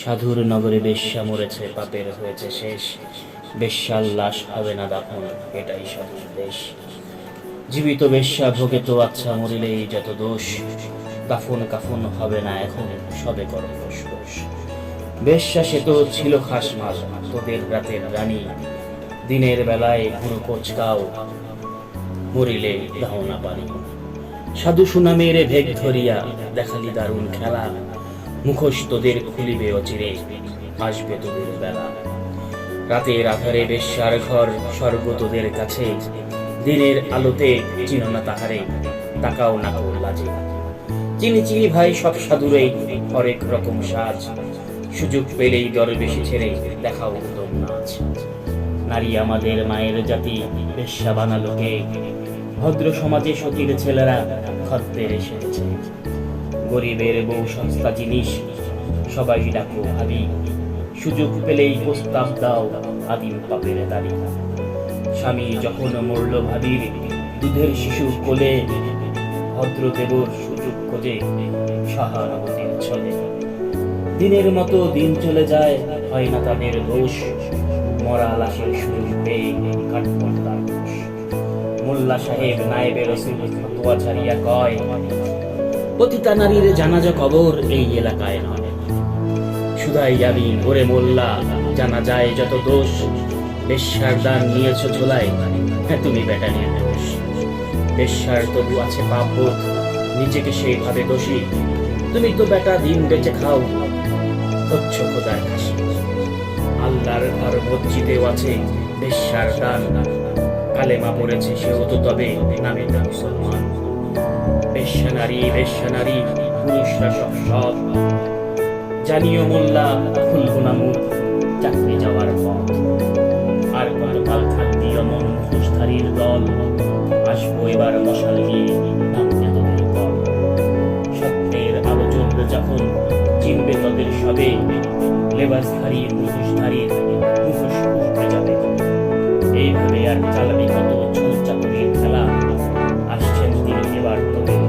সাধুর নগরে বেশ্যা মরেছে, পাপের হয়েছে শেষ। বেশ্যার লাশ হবে না দাফন, এটাই সাধুর দেশ। জীবিত বেশ্যা ভোগে তো আচ্ছা, মরিলেই যত দোষ। দাফন কাফন হবে না এখন, সবে করো ফুসফুস। বেশ্যা সে তো ছিল খাস মাল, তোদের রাতের রানী। দিনের বেলায় পুরো কোচকাও, মরিলে দাও না পানি। সাধু সুনামের ভেগ ধরিয়া দেখালি দারুণ খেলা। মুখোশ তোদের খুলিবে অচিরে, আসবে তোদের বেলা। রাতের আধারে বেশ্যার ঘর, স্বর্গ তোদের কাছে। দিনের আলোতে চিনো না তাহারে, তাকাও না কো লাজে। চিনি চিনি ভাই সব সাধুরেই হরেক রকম সাজ। সুযোগ পেলেই দরবেশি ছেড়ে দেখাও উদম নাচ। নারী আমাদের মায়ের জাতি, বেশ্যা বানালোকে। ভদ্র সমাজে সতীর ছেলেরা খদ্দের এসেছে। গরিবের বউ সস্তা জিনিস, সবাই ডাকো ভাবি। সুযোগ পেলেই প্রস্তাব দাও, আদিম পাপের দাবি। স্বামী যখন মরল ভাবির, দুধের শিশু কোলে। ভদ্রদেবর সুযোগ খোঁজে, সহানুভূতির ছলে। দিনের মতো দিন চলে যায়, হয় না তাদের দোষ। মরা লাশের সুযোগ পেয়ে কাটপন তার দোষ। মোল্লা সাহেব নায়েবে রসুল ফতোয়া ছাড়িয়া কয়, পতিতা নারীর জানাজা কবর এই এলাকায় নয়। শুধাই আমি ওরে মোল্লা, জানা যায় যত দোষ। বেশ্যার দান নিয়েছ ঝোলায়, হ্যাঁ তুমি বেটা নিয়ে দোষ। বেশ্যার তবু আছে পাপবোধ, নিজেকে সেইভাবে দোষী। তুমি তো বেটা দিন বেঁচে খাও, হচ্ছ খোদার খাসি। আল্লাহর ঘর মসজিদেও আছে বেশ্যার দান। কালেমা পড়েছে সেও তো তবে নামে না মুসলমান। বেশ্যা নারী পুরুষরা সব সৎ। জানিও মোল্লা, খুলবো না মুখ চাকরি যাওয়ার পথ। আর কতকাল থাকবি অমন মুখোশধারীর দল। আসবো এবার মশাল নিয়ে, নামতে তোদের পর। সত্যের আলো জ্বলবে যখন, চিনবে তোদের সবে। লেবাসধারী মুখোশধারীর মুখোশ উঠে যাবে। এইভাবে আর চালাবি কত ছোট চাকরির খেলা। আসছেন তিনি এবার তোদের